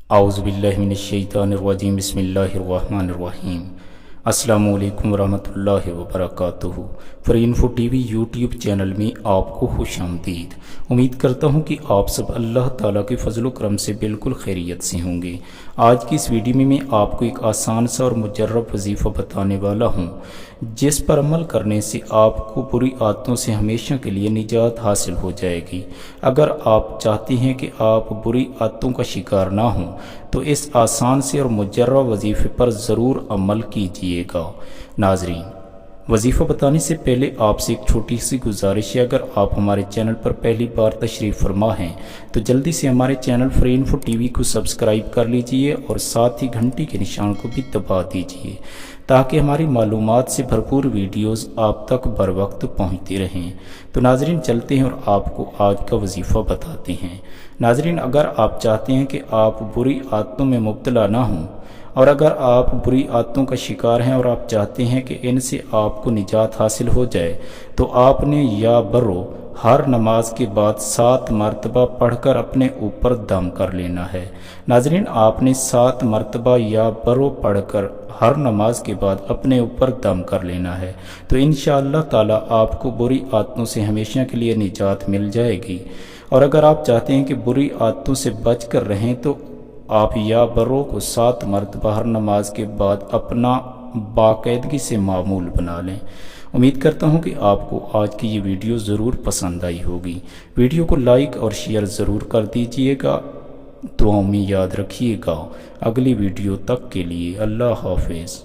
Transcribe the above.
اعوذ باللہ من الشیطان الرجیم بسم اللہ الرحمن الرحیم السلام علیکم ورحمۃ اللہ وبرکاتہ۔ فرینفو ٹی وی یوٹیوب چینل میں آپ کو خوش آمدید۔ امید کرتا ہوں کہ آپ سب اللہ تعالیٰ کے فضل و کرم سے بالکل خیریت سے ہوں گے۔ آج کی اس ویڈیو میں آپ کو ایک آسان سا اور مجرب وظیفہ بتانے والا ہوں جس پر عمل کرنے سے آپ کو بری عادتوں سے ہمیشہ کے لیے نجات حاصل ہو جائے گی۔ اگر آپ چاہتے ہیں کہ آپ بری عادتوں کا شکار نہ ہوں تو اس آسان سے اور مجرب وظیفے پر ضرور عمل کیجیے گا۔ ناظرین، وظیفہ بتانے سے پہلے آپ سے ایک چھوٹی سی گزارش ہے، اگر آپ ہمارے چینل پر پہلی بار تشریف فرما ہیں تو جلدی سے ہمارے چینل فرینفو ٹی وی کو سبسکرائب کر لیجئے اور ساتھ ہی گھنٹی کے نشان کو بھی دبا دیجئے تاکہ ہماری معلومات سے بھرپور ویڈیوز آپ تک بر وقت پہنچتی رہیں۔ تو ناظرین چلتے ہیں اور آپ کو آج کا وظیفہ بتاتے ہیں۔ ناظرین، اگر آپ چاہتے ہیں کہ آپ بری عادتوں میں مبتلا نہ ہوں اور اگر آپ بری عادتوں کا شکار ہیں اور آپ چاہتے ہیں کہ ان سے آپ کو نجات حاصل ہو جائے تو آپ نے یا برو ہر نماز کے بعد 7 مرتبہ پڑھ کر اپنے اوپر دم کر لینا ہے۔ ناظرین، آپ نے 7 مرتبہ یا برو پڑھ کر ہر نماز کے بعد اپنے اوپر دم کر لینا ہے تو انشاءاللہ تعالی آپ کو بری عادتوں سے ہمیشہ کے لیے نجات مل جائے گی۔ اور اگر آپ چاہتے ہیں کہ بری عادتوں سے بچ کر رہیں تو آپ یا برو کو 7 مرتبہ ہر نماز کے بعد اپنا باقاعدگی سے معمول بنا لیں۔ امید کرتا ہوں کہ آپ کو آج کی یہ ویڈیو ضرور پسند آئی ہوگی۔ ویڈیو کو لائک اور شیئر ضرور کر دیجئے گا، دعاؤں میں یاد رکھیے گا۔ اگلی ویڈیو تک کے لیے اللہ حافظ۔